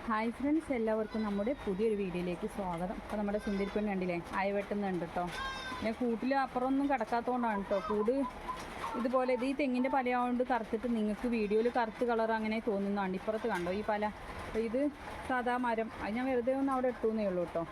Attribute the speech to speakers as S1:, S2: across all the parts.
S1: Hi friends, എല്ലാവർക്കും നമ്മുടെ പുതിയൊരു വീഡിയോയിലേക്ക് സ്വാഗതം. അപ്പോൾ നമ്മുടെ സുന്ദരിപ്പെണ്ണ് കണ്ടില്ലേ, അയവെട്ടുന്നുണ്ട് കേട്ടോ. പിന്നെ കൂട്ടിൽ അപ്പുറമൊന്നും കിടക്കാത്തതുകൊണ്ടാണ് കേട്ടോ. കൂട് ഇതുപോലെ ഈ തെങ്ങിൻ്റെ പലയാകൊണ്ട് കറുത്തിട്ട് നിങ്ങൾക്ക് വീഡിയോയിൽ കറുത്ത് കളർ അങ്ങനെ തോന്നുന്നതാണ്. ഇപ്പുറത്ത് കണ്ടോ ഈ പല. അപ്പോൾ ഇത് സാധാ മരം, അത് ഞാൻ വെറുതെ ഒന്ന് അവിടെ ഇട്ടുന്നേ ഉള്ളൂ കേട്ടോ.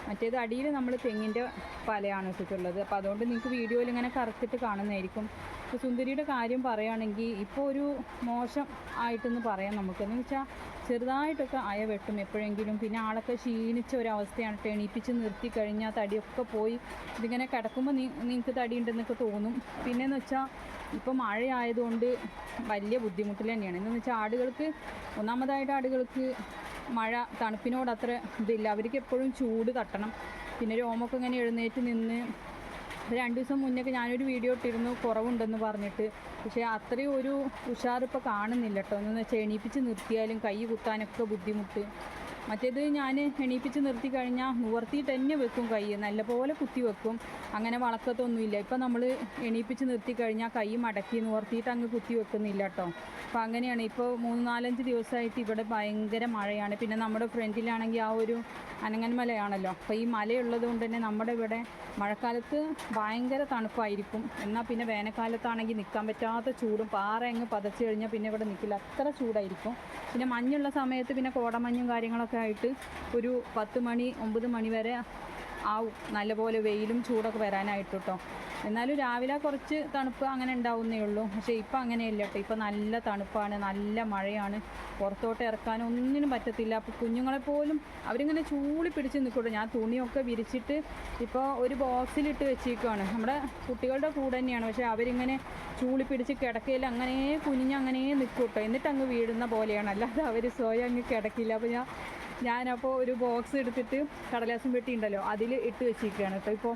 S1: മറ്റേത് അടിയിൽ നമ്മൾ തെങ്ങിൻ്റെ പലയാണ് ഇട്ടിട്ടുള്ളത്. അപ്പോൾ അതുകൊണ്ട് നിങ്ങൾക്ക് വീഡിയോയിൽ ഇങ്ങനെ കറുത്തിട്ട് കാണുന്നതായിരിക്കും. ഇപ്പോൾ സുന്ദരിയുടെ കാര്യം പറയുകയാണെങ്കിൽ ഇപ്പോൾ ഒരു മോശം ആയിട്ടെന്ന് പറയാം നമുക്കെന്ന് വെച്ചാൽ ചെറുതായിട്ടൊക്കെ അയ വെട്ടും എപ്പോഴെങ്കിലും. പിന്നെ ആളൊക്കെ ക്ഷീണിച്ച ഒരവസ്ഥയാണ്. എണീപ്പിച്ച് നിർത്തി കഴിഞ്ഞാൽ തടിയൊക്കെ പോയി ഇതിങ്ങനെ കിടക്കുമ്പോൾ നിങ്ങൾക്ക് തടി ഉണ്ടെന്നൊക്കെ തോന്നും. പിന്നെയെന്ന് വെച്ചാൽ ഇപ്പോൾ മഴയായതുകൊണ്ട് വലിയ ബുദ്ധിമുട്ടിൽ തന്നെയാണ്. എന്നു വെച്ചാൽ ആടുകൾക്ക് ഒന്നാമതായിട്ട് ആടുകൾക്ക് മഴ തണുപ്പിനോട് അത്ര ഇതില്ല. അവർക്ക് എപ്പോഴും ചൂട് തട്ടണം. പിന്നെ രോമൊക്കെ ഇങ്ങനെ എഴുന്നേറ്റ് നിന്ന് 2 ദിവസം മുന്നേ ഞാനൊരു വീഡിയോ ഇട്ടിരുന്നു കുറവുണ്ടെന്ന് പറഞ്ഞിട്ട്. പക്ഷേ അത്രയും ഒരു ഉഷാറിപ്പോൾ കാണുന്നില്ല കേട്ടോ. എന്ന് വെച്ചാൽ എണീപ്പിച്ച് നിർത്തിയാലും കൈ കുത്താനൊക്കെ ബുദ്ധിമുട്ട്. മറ്റേത് ഞാൻ എണീപ്പിച്ച് നിർത്തി കഴിഞ്ഞാൽ നിവർത്തിയിട്ട് തന്നെ വെക്കും, കൈ നല്ലപോലെ കുത്തി വെക്കും, അങ്ങനെ വളക്കത്തൊന്നുമില്ല. ഇപ്പം നമ്മൾ എണീപ്പിച്ച് നിർത്തി കഴിഞ്ഞാൽ കൈ മടക്കി നിവർത്തിയിട്ട് അങ്ങ് കുത്തി വെക്കുന്നില്ല കേട്ടോ. അപ്പോൾ അങ്ങനെയാണ്. ഇപ്പോൾ 3-4-5 ദിവസമായിട്ട് ഇവിടെ ഭയങ്കര മഴയാണ്. പിന്നെ നമ്മുടെ ഫ്രണ്ടിലാണെങ്കിൽ ആ ഒരു അനങ്ങൻ മലയാണല്ലോ. അപ്പോൾ ഈ മലയുള്ളത് കൊണ്ട് തന്നെ നമ്മുടെ ഇവിടെ മഴക്കാലത്ത് ഭയങ്കര തണുപ്പായിരിക്കും. എന്നാൽ പിന്നെ വേനൽക്കാലത്താണെങ്കിൽ നിൽക്കാൻ പറ്റാത്ത ചൂടും, പാറ അങ്ങ് പതച്ച് കഴിഞ്ഞാൽ പിന്നെ ഇവിടെ നിൽക്കില്ല, അത്ര ചൂടായിരിക്കും. പിന്നെ മഞ്ഞുള്ള സമയത്ത് പിന്നെ കോടമഞ്ഞും കാര്യങ്ങളൊക്കെ ആയിട്ട് ഒരു 10 മണി 9 മണി വരെ ആവും നല്ലപോലെ വെയിലും ചൂടൊക്കെ വരാനായിട്ട് കേട്ടോ. എന്നാലും രാവിലെ കുറച്ച് തണുപ്പ് അങ്ങനെ ഉണ്ടാവുന്നേ ഉള്ളൂ. പക്ഷേ ഇപ്പം അങ്ങനെയല്ല കേട്ടോ. ഇപ്പം നല്ല തണുപ്പാണ്, നല്ല മഴയാണ്, പുറത്തോട്ട് ഇറക്കാനും ഒന്നിനും പറ്റത്തില്ല. അപ്പോൾ കുഞ്ഞുങ്ങളെപ്പോലും അവരിങ്ങനെ ചൂളി പിടിച്ച് നിൽക്കട്ടെ. ഞാൻ തുണിയൊക്കെ വിരിച്ചിട്ട് ഇപ്പോൾ ഒരു ബോക്സിലിട്ട് വെച്ചിരിക്കുകയാണ്. നമ്മുടെ കുട്ടികളുടെ കൂടെ തന്നെയാണ്. പക്ഷേ അവരിങ്ങനെ ചൂളി പിടിച്ച് കിടക്കയിൽ അങ്ങനെ കുനിഞ്ഞങ്ങനെ നിൽക്കൂട്ടോ. എന്നിട്ട് അങ്ങ് വീഴുന്ന പോലെയാണ്, അല്ലാതെ അവർ സ്വയം അങ്ങ് കിടക്കില്ല. അപ്പോൾ ഞാനപ്പോൾ ഒരു ബോക്സ് എടുത്തിട്ട് കടലാസും പെട്ടി ഉണ്ടല്ലോ അതിൽ ഇട്ട് വെച്ചിരിക്കുകയാണ് കേട്ടോ. ഇപ്പോൾ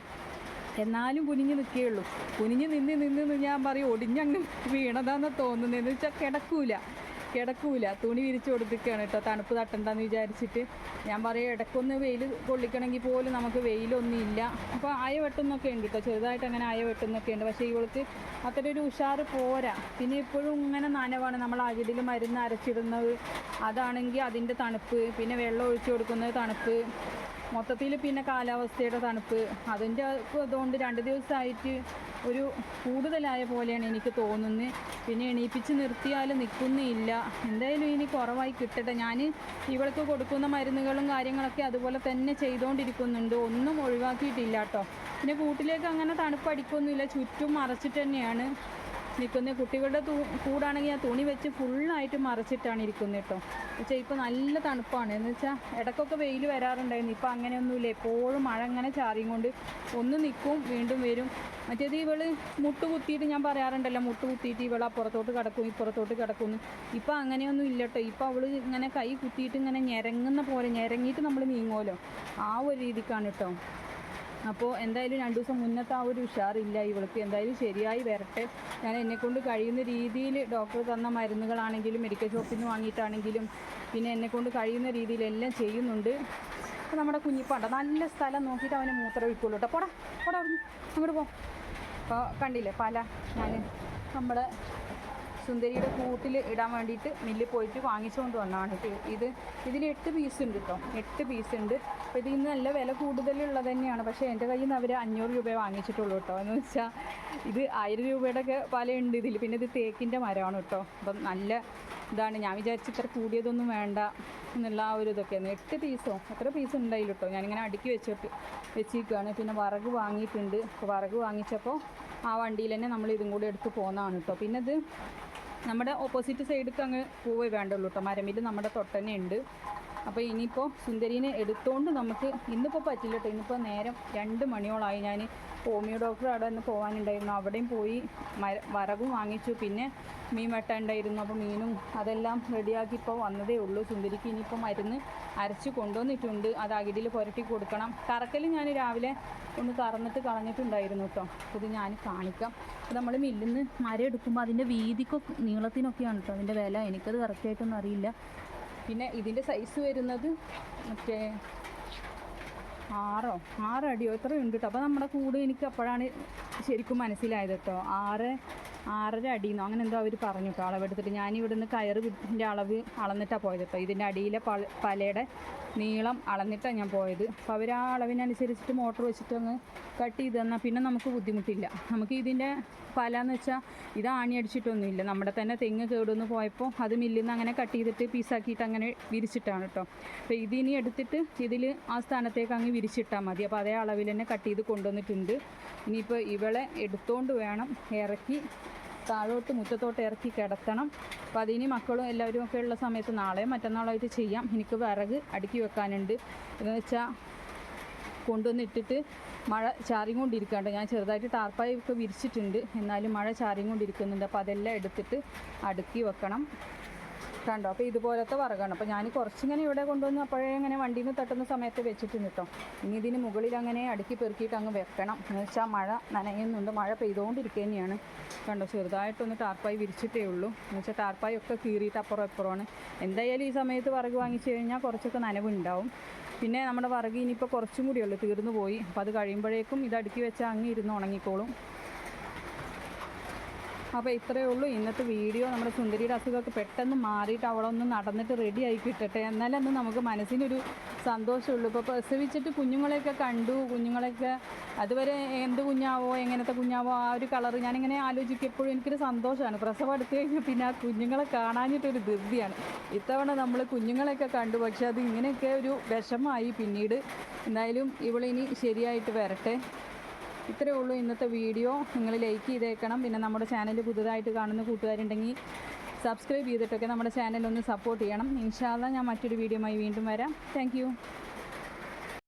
S1: എന്നാലും കുനിഞ്ഞ് നിൽക്കുകയുള്ളൂ. കുനിഞ്ഞ് നിന്ന് ഞാൻ പറയും ഒടിഞ്ഞങ്ങ് വീണതാന്ന് തോന്നുന്നതെന്ന് വെച്ചാൽ കിടക്കൂല. തുണി വിരിച്ച് കൊടുത്തിരിക്കുകയാണ് കേട്ടോ, തണുപ്പ് തട്ടണ്ടെന്ന് വിചാരിച്ചിട്ട്. ഞാൻ പറയും ഇടയ്ക്കൊന്ന് വെയിൽ കൊള്ളിക്കണമെങ്കിൽ പോലും നമുക്ക് വെയിലൊന്നും ഇല്ല. അപ്പോൾ അയ വെട്ടുന്നൊക്കെ ഉണ്ട് കേട്ടോ, ചെറുതായിട്ട് അങ്ങനെ അയ വെട്ടുന്നൊക്കെ ഉണ്ട്. പക്ഷേ ഇവൾക്ക് അത്ര ഒരു ഉഷാറ് പോരാ. പിന്നെ ഇപ്പോഴും ഇങ്ങനെ നനവാണ്. നമ്മൾ അകിടിൽ മരുന്ന് അരച്ചിടുന്നത്, അതാണെങ്കിൽ അതിൻ്റെ തണുപ്പ്, പിന്നെ വെള്ളം ഒഴിച്ചു കൊടുക്കുന്നത് തണുപ്പ്, മൊത്തത്തിൽ പിന്നെ കാലാവസ്ഥയുടെ തണുപ്പ്, അതിൻ്റെ അതുകൊണ്ട് 2 ദിവസമായിട്ട് ഒരു കൂടുതലായ പോലെയാണ് എനിക്ക് തോന്നുന്നത്. പിന്നെ എണീപ്പിച്ച് നിർത്തിയാൽ നിൽക്കുന്നില്ല. എന്തായാലും ഇനി കുറവായി കിട്ടട്ടെ. ഞാൻ ഇവൾക്ക് കൊടുക്കുന്ന മരുന്നുകളും കാര്യങ്ങളൊക്കെ അതുപോലെ തന്നെ ചെയ്തുകൊണ്ടിരിക്കുന്നുണ്ട്, ഒന്നും ഒഴിവാക്കിയിട്ടില്ല കേട്ടോ. പിന്നെ കൂട്ടിലേക്ക് അങ്ങനെ തണുപ്പ് അടിക്കൊന്നുമില്ല, ചുറ്റും മറച്ചിട്ട് തന്നെയാണ് നിൽക്കുന്നത്. കുട്ടികളുടെ കൂടാണെങ്കിൽ ഞാൻ തുണി വെച്ച് ഫുള്ളായിട്ട് മറച്ചിട്ടാണ് ഇരിക്കുന്നത് കേട്ടോ. പക്ഷേ ഇപ്പോൾ നല്ല തണുപ്പാണ്. എന്ന് വെച്ചാൽ ഇടയ്ക്കൊക്കെ വെയിൽ വരാറുണ്ടായിരുന്നു. ഇപ്പോൾ അങ്ങനെയൊന്നുമില്ല, എപ്പോഴും മഴ അങ്ങനെ ചാറിയും കൊണ്ട് ഒന്ന് നിൽക്കും വീണ്ടും വരും. മറ്റേത് ഇവൾ മുട്ട് കുത്തിയിട്ട്, ഞാൻ പറയാറുണ്ടല്ലോ മുട്ട് കുത്തിയിട്ട് ഇവൾ അപ്പുറത്തോട്ട് കിടക്കും ഇപ്പുറത്തോട്ട് കിടക്കുന്നു. ഇപ്പോൾ അങ്ങനെയൊന്നും ഇല്ല കേട്ടോ. ഇപ്പോൾ അവൾ ഇങ്ങനെ കൈ കുത്തിയിട്ട് ഇങ്ങനെ ഞെരങ്ങുന്ന പോലെ, ഞെരങ്ങിയിട്ട് നമ്മൾ നീങ്ങുമല്ലോ, ആ ഒരു രീതിക്കാണ് കേട്ടോ. അപ്പോൾ എന്തായാലും 2 ദിവസം മുന്നത്തെ ആ ഒരു ഉഷാറില്ല ഇവൾക്ക്. എന്തായാലും ശരിയായി വരട്ടെ. ഞാൻ എന്നെക്കൊണ്ട് കഴിയുന്ന രീതിയിൽ ഡോക്ടർ തന്ന മരുന്നുകളാണെങ്കിലും മെഡിക്കൽ ഷോപ്പിൽ നിന്ന് വാങ്ങിയിട്ടാണെങ്കിലും പിന്നെ എന്നെക്കൊണ്ട് കഴിയുന്ന രീതിയിലെല്ലാം ചെയ്യുന്നുണ്ട്. അപ്പോൾ നമ്മുടെ കുഞ്ഞിപ്പണ്ട നല്ല സ്ഥലം നോക്കിയിട്ട് അവന് മൂത്രം ഒഴിക്കുള്ളൂ കേട്ടോ. പോടാ അവിടുന്ന് അങ്ങോട്ട് പോ. അപ്പോൾ കണ്ടില്ലേ പല, ഞാൻ നമ്മുടെ സുന്ദരിയുടെ കൂട്ടിൽ ഇടാൻ വേണ്ടിയിട്ട് മില്ലിൽ പോയിട്ട് വാങ്ങിച്ചുകൊണ്ട് വന്നതാണ്. ഇതിൽ 8 പീസ് ഉണ്ട് കേട്ടോ, 8 പീസ് ഉണ്ട്. അപ്പോൾ ഇതിൽ നിന്ന് നല്ല വില കൂടുതലുള്ളത് തന്നെയാണ്. പക്ഷേ എൻ്റെ കയ്യിൽ നിന്ന് അവർ 500 രൂപ വാങ്ങിച്ചിട്ടുള്ളൂ കേട്ടോ. എന്ന് വെച്ചാൽ ഇത് 1000 രൂപയുടെ ഒക്കെ പല ഉണ്ട് ഇതിൽ. പിന്നെ ഇത് തേക്കിൻ്റെ മരമാണ് കേട്ടോ. അപ്പം നല്ല ഇതാണ്. ഞാൻ വിചാരിച്ച് ഇത്ര കൂടിയതൊന്നും വേണ്ട എന്നുള്ള ആ ഒരു ഇതൊക്കെയാണ്. 8 പീസോ എത്ര പീസ് ഉണ്ടായില്ല കേട്ടോ. ഞാനിങ്ങനെ അടുക്കി വെച്ചിരിക്കുകയാണ്. പിന്നെ വിറക് വാങ്ങിയിട്ടുണ്ട്. അപ്പോൾ വിറക് വാങ്ങിച്ചപ്പോൾ ആ വണ്ടിയിൽ തന്നെ നമ്മൾ ഇതും കൂടി എടുത്ത് പോകുന്നതാണ് കേട്ടോ. പിന്നെ ഇത് നമ്മുടെ ഓപ്പോസിറ്റ് സൈഡിലേക്ക് അങ്ങ് പോവേ വേണ്ടുള്ളൂ കേട്ടോ. മരമിൽ നമ്മുടെ തൊട്ടന്നെ ഉണ്ട്. അപ്പോൾ ഇനിയിപ്പോൾ സുന്ദരീനെ എടുത്തുകൊണ്ട് നമുക്ക് ഇന്നിപ്പോൾ പറ്റില്ല കേട്ടോ. ഇന്നിപ്പോൾ നേരം 2 മണിയോളായി. ഞാൻ ഹോമിയോ ഡോക്ടർ അവിടെ നിന്ന് പോകാനുണ്ടായിരുന്നു, അവിടെയും പോയി വറകും വാങ്ങിച്ചു. പിന്നെ മീൻ വെട്ടാനുണ്ടായിരുന്നു, അപ്പോൾ മീനും അതെല്ലാം റെഡിയാക്കി ഇപ്പോൾ വന്നതേ ഉള്ളൂ. സുന്ദരിക്ക് ഇനിയിപ്പോൾ മരുന്ന് അരച്ച് കൊണ്ടുവന്നിട്ടുണ്ട്, അത് അകിടിയിൽ പുരട്ടി കൊടുക്കണം. കറക്കൽ ഞാൻ രാവിലെ ഒന്ന് കറന്നിട്ട് കളഞ്ഞിട്ടുണ്ടായിരുന്നു കേട്ടോ. അപ്പോൾ ഇത് ഞാൻ കാണിക്കാം. അപ്പോൾ നമ്മൾ മില്ലിൽ നിന്ന് മരം എടുക്കുമ്പോൾ അതിൻ്റെ വീതിക്കൊക്കെ നീളത്തിനൊക്കെയാണ് കേട്ടോ അതിൻ്റെ വില. എനിക്കത് കറക്റ്റായിട്ടൊന്നും അറിയില്ല. പിന്നെ ഇതിൻ്റെ സൈസ് വരുന്നത് മറ്റേ 6 അടിയോ എത്രയുണ്ട് കേട്ടോ. അപ്പോൾ നമ്മുടെ കൂട് എനിക്ക് അപ്പോഴാണ് ശരിക്കും മനസ്സിലായത് കേട്ടോ. 6.5 അടിയെന്നോ അങ്ങനെ എന്തോ അവർ പറഞ്ഞു കേട്ടോ അളവെടുത്തിട്ട്. ഞാൻ ഇവിടുന്ന് കയറിൻ്റെ അളവ് അളന്നിട്ടാണ് പോയത് കേട്ടോ. ഇതിൻ്റെ അടിയിലെ പലയുടെ നീളം അളന്നിട്ടാണ് ഞാൻ പോയത്. അപ്പോൾ അവർ ആ അളവിനനുസരിച്ചിട്ട് മോട്ടർ വെച്ചിട്ട് അങ്ങ് കട്ട് ചെയ്ത് തന്നാൽ പിന്നെ നമുക്ക് ബുദ്ധിമുട്ടില്ല. നമുക്ക് ഇതിൻ്റെ പല എന്ന് വെച്ചാൽ ഇത് ആണി അടിച്ചിട്ടൊന്നുമില്ല. നമ്മുടെ തന്നെ തെങ്ങ് കേടുവന്ന് പോയപ്പോൾ അത് മില്ലിൽ നിന്ന് അങ്ങനെ കട്ട് ചെയ്തിട്ട് പീസാക്കിയിട്ട് അങ്ങനെ വിരിച്ചിട്ടാണ് കേട്ടോ. അപ്പോൾ ഇതിനി എടുത്തിട്ട് ഇതിൽ ആ സ്ഥാനത്തേക്ക് അങ്ങ് വിരിച്ചിട്ടാൽ മതി. അപ്പോൾ അതേ അളവിൽ തന്നെ കട്ട് ചെയ്ത് കൊണ്ടുവന്നിട്ടുണ്ട്. ഇനിയിപ്പോൾ ഇവളെ എടുത്തുകൊണ്ട് വേണം ഇറക്കി താഴോട്ട് മുറ്റത്തോട്ട് ഇറക്കി കിടത്തണം. അപ്പോൾ അതിന് മക്കളും എല്ലാവരും ഒക്കെ ഉള്ള സമയത്ത് നാളെയോ മറ്റന്നാളായിട്ട് ചെയ്യാം. എനിക്ക് വിറക് അടുക്കി വെക്കാനുണ്ട്. എന്ന് വെച്ചാൽ കൊണ്ടുവന്നിട്ടിട്ട് മഴ ചാറിക്കൊണ്ടിരിക്കാണ്ട്. ഞാൻ ചെറുതായിട്ട് ടാർപ്പായൊക്കെ വിരിച്ചിട്ടുണ്ട്, എന്നാലും മഴ ചാറിക്കൊണ്ടിരിക്കുന്നുണ്ട്. അപ്പോൾ അതെല്ലാം എടുത്തിട്ട് അടുക്കി വെക്കണം. കണ്ടോ, അപ്പോൾ ഇതുപോലത്തെ വിറകാണ്. അപ്പോൾ ഞാൻ കുറച്ചിങ്ങനെ ഇവിടെ കൊണ്ടുവന്ന് അപ്പോഴേ ഇങ്ങനെ വണ്ടിയിൽ നിന്ന് തട്ടുന്ന സമയത്ത് വെച്ചിട്ടുണ്ട് കേട്ടോ. ഇനി ഇതിന് മുകളിൽ അങ്ങനെ അടുക്കി പെറുക്കിയിട്ട് അങ്ങ് വെക്കണം. എന്ന് വെച്ചാൽ മഴ നനയുന്നുണ്ട്, മഴ പെയ്തുകൊണ്ടിരിക്കുക തന്നെയാണ്. കണ്ടോ, ചെറുതായിട്ടൊന്ന് ടാർപ്പായി വിരിച്ചിട്ടേ ഉള്ളൂ. എന്ന് വെച്ചാൽ ടാർപ്പായി ഒക്കെ കീറിയിട്ട് അപ്പുറം ഇപ്പുറമാണ്. എന്തായാലും ഈ സമയത്ത് വിറക് വാങ്ങിച്ചു കഴിഞ്ഞാൽ കുറച്ചൊക്കെ നനവുണ്ടാവും. പിന്നെ നമ്മുടെ വിറക് ഇനിയിപ്പോൾ കുറച്ചും കൂടിയുള്ളൂ, തീർന്നു പോയി. അപ്പോൾ അത് കഴിയുമ്പോഴേക്കും ഇത് അടുക്കി വെച്ചാൽ അങ്ങ് ഇരുന്ന് ഉണങ്ങിക്കോളും. അപ്പോൾ ഇത്രയേ ഉള്ളൂ ഇന്നത്തെ വീഡിയോ. നമ്മുടെ സുന്ദരിയുടെ അസുഖമൊക്കെ പെട്ടെന്ന് മാറിയിട്ട് അവിടെ ഒന്ന് നടന്നിട്ട് റെഡി ആയി കിട്ടട്ടെ, എന്നാലും അന്ന് നമുക്ക് മനസ്സിനൊരു സന്തോഷമുള്ളൂ. ഇപ്പോൾ പ്രസവിച്ചിട്ട് കുഞ്ഞുങ്ങളെയൊക്കെ കണ്ടു, കുഞ്ഞുങ്ങളെയൊക്കെ അതുവരെ എന്ത് കുഞ്ഞാവോ എങ്ങനത്തെ കുഞ്ഞാവോ ആ ഒരു കളറ് ഞാനിങ്ങനെ ആലോചിക്കും. എപ്പോഴും എനിക്കൊരു സന്തോഷമാണ്. പ്രസവം എടുത്തു കഴിഞ്ഞാൽ പിന്നെ ആ കുഞ്ഞുങ്ങളെ കാണാഞ്ഞിട്ടൊരു ധൃതിയാണ്. ഇത്തവണ നമ്മൾ കുഞ്ഞുങ്ങളെയൊക്കെ കണ്ടു, പക്ഷെ അത് ഇങ്ങനെയൊക്കെ ഒരു വിഷമമായി പിന്നീട്. എന്തായാലും ഇവളിനി ശരിയായിട്ട് വരട്ടെ. ഇത്രയേ ഉള്ളൂ ഇന്നത്തെ വീഡിയോ. നിങ്ങൾ ലൈക്ക് ചെയ്തേക്കണം. പിന്നെ നമ്മുടെ ചാനൽ പുതുതായിട്ട് കാണുന്ന കൂട്ടുകാരുണ്ടെങ്കിൽ സബ്സ്ക്രൈബ് ചെയ്തിട്ടൊക്കെ നമ്മുടെ ചാനലൊന്ന് സപ്പോർട്ട് ചെയ്യണം. ഇൻഷാ അല്ലാഹ് ഞാൻ മറ്റൊരു വീഡിയോയുമായി വീണ്ടും വരാം. താങ്ക്